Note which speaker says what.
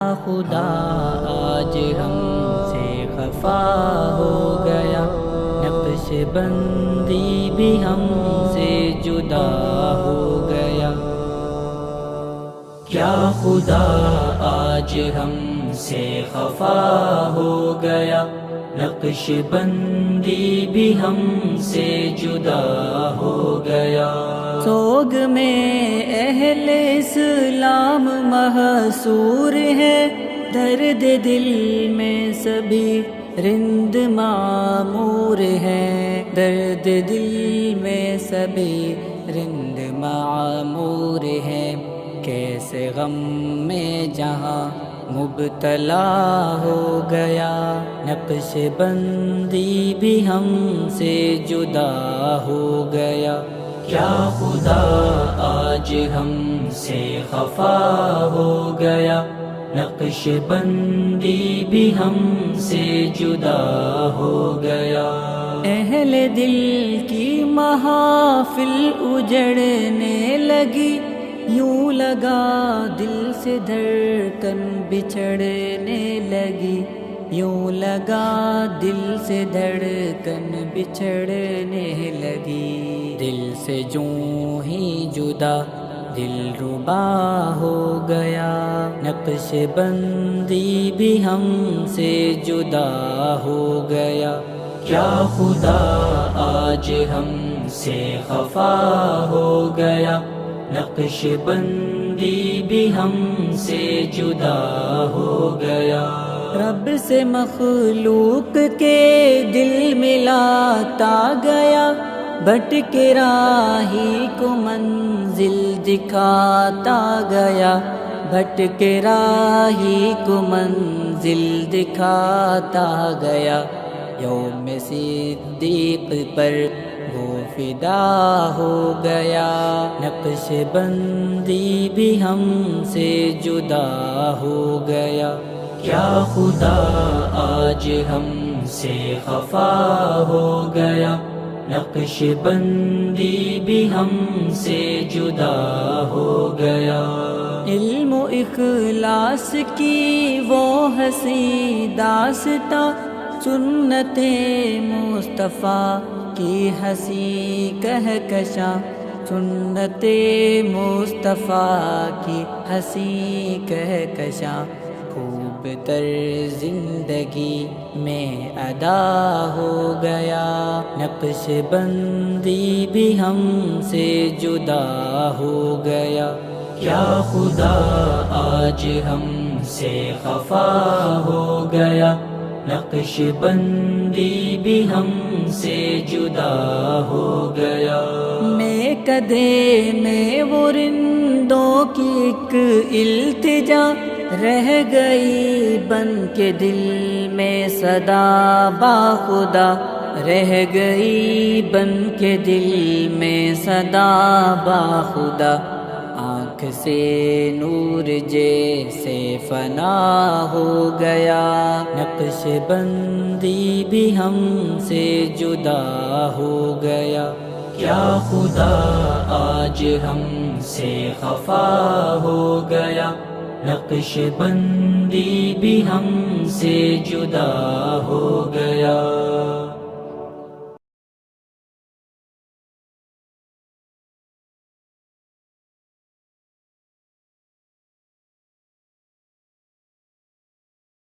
Speaker 1: خدا آج ہم سے خفا ہو گیا، نقش بندی بھی ہم سے جدا ہو گیا۔ کیا خدا آج ہم سے خفا ہو گیا، نقش بندی بھی ہم سے جدا ہو گیا۔ سوگ میں اہل اسلام محصور ہے، درد دل میں سبھی رند معمور ہے، درد دل میں سبھی رند معمور ہے۔ کیسے غم میں جہاں مبتلا ہو گیا، نقش بندی بھی ہم سے جدا ہو گیا۔ کیا خدا آج ہم سے خفا ہو گیا، نقش بندی بھی ہم سے جدا ہو گیا۔ اہل دل کی محافل اجڑنے لگی، یوں لگا دل سے دھڑکن بچھڑنے لگی، یوں لگا دل سے دھڑکن بچھڑنے لگی۔ دل سے جوں ہی جدا دل ربا ہو گیا، نقش بندی بھی ہم سے جدا ہو گیا۔ کیا خدا آج ہم سے خفا ہو گیا، نقش بندی بھی ہم سے جدا ہو گیا۔ رب سے مخلوق کے دل ملاتا گیا، بھٹک راہی کو منزل دکھاتا گیا، بھٹک راہی کو منزل دکھاتا گیا۔ یوم صدیق پر وہ فدا ہو گیا، نقش بندی بھی ہم سے جدا ہو گیا۔ کیا خدا آج ہم سے خفا ہو گیا، نقش بندی بھی ہم سے جدا ہو گیا۔ علم و اخلاص کی وہ حسین داستاں، سنت مصطفیٰ کی حسین کہکشاں، سنت مصطفیٰ کی حسین کہکشاں، خوب تر زندگی میں ادا ہو گیا، نقش بندی بھی ہم سے جدا ہو گیا۔ کیا خدا آج ہم سے خفا ہو گیا، نقش بندی بھی ہم سے جدا ہو گیا۔ میں کدے میں وہ رندوں کی ایک التجا رہ گئی بن کے دل میں صدا باخدا، رہ گئی بن کے دل میں صدا باخدا۔ آنکھ سے نور جیسے فنا ہو گیا، نقش بندی بھی ہم سے جدا ہو گیا۔ کیا خدا آج ہم سے خفا ہو گیا، نقش بندی بھی ہم سے جدا ہو گیا۔